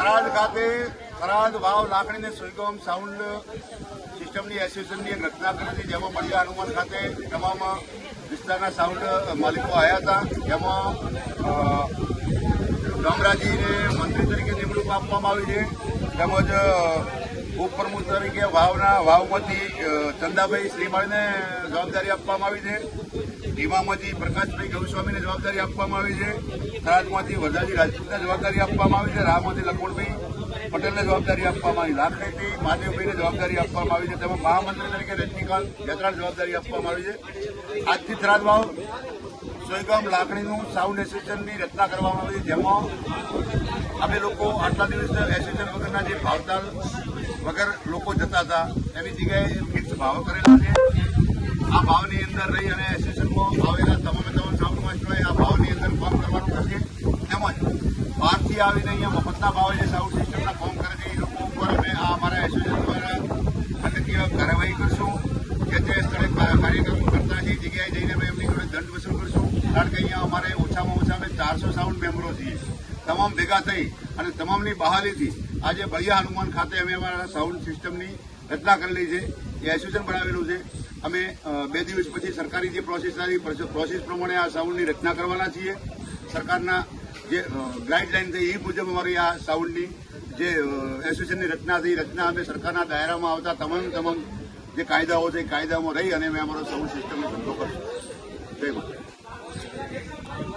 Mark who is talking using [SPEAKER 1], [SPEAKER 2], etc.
[SPEAKER 1] થરાદ ખાતે થરાદ વાવ લાકડીને સુઈગામ સાઉન્ડ સિસ્ટમની એસોસિએશનની એક રચના કરી હતી, જેમાં બળિયા હનુમાન ખાતે તમામ વિસ્તારના સાઉન્ડ માલિકો આવ્યા હતા. જેમાં ગામરાજીને મંત્રી તરીકે નિમણૂક આપવામાં આવી છે, તેમજ ઉપપ્રમુખ તરીકે વાવમાંથી ચંદાભાઈ શ્રીમાળીને જવાબદારી આપવામાં આવી છે. ધીમામાંથી પ્રકાશભાઈ ગૌસ્વામીને જવાબદારી આપવામાં આવી છે. થરાદમાંથી વરદાજી રાજપૂતને જવાબદારી આપવામાં આવી છે. રામમાંથી લખમણભાઈ પટેલને જવાબદારી આપવામાં આવી. લાખણીથી મહાદેવભાઈને જવાબદારી આપવામાં આવી છે. તેમાં મહામંત્રી તરીકે રજનીકાંત યાત્રાને જવાબદારી આપવામાં આવી છે. આજથી થરાદ વાવ સોયગામ લાકડીનું સાઉન્ડ એસોસિએશનની રચના કરવામાં આવી છે, જેમાં અમે લોકો આટલા દિવસ એસોસિએશન વગરના જે ભાવતાલ વગર લોકો જતા હતા એની જગ્યાએ ફિક્સ ભાવ કરેલા છે. આ ભાવની અંદર રહી અને એસોસિએશનમાં આવેલા તમામ સાઉન્ડ માસ્ટરોએ આ ભાવની અંદર ફોર્મ કરવાનું થશે. તેમજ બહારથી આવીને અહીંયા મફતના ભાવે જે સાઉન્ડ સિસ્ટમના ફોર્મ કરે છે એ લોકો ઉપર અમે આ અમારા એસોસિએશન દ્વારા ખંડકીય કાર્યવાહી કરશું. જે તે સ્થળે કાર્યક્રમો કરતા જે જગ્યાએ જઈને અમે એમની જોડે દંડ વસૂલ કરશું. કારણ કે અહીંયા અમારે ઓછામાં ઓછા અમે 400 સાઉન્ડ મેમ્બરો છીએ. તમામ ભેગા થઈ અને તમામની બહાલીથી આજે બળિયા હનુમાન ખાતે અમે અમારા સાઉન્ડ સિસ્ટમની રચના કરેલી છે. એ એસોસિએશન બનાવેલું છે. અમે 2 દિવસ પછી સરકારી જે પ્રોસેસ પ્રમાણે આ સાઉન્ડની રચના કરવાના છીએ. સરકારના જે ગાઈડલાઈન થઈ એ મુજબ અમારી આ સાઉન્ડની જે એસોસિએશનની રચના થઈ રચના અમે સરકારના દાયરામાં આવતા તમામ જે કાયદાઓ છે એ કાયદામાં રહી અને અમે અમારો સાઉન્ડ સિસ્ટમનો ધંધો કરશું. જય માતા.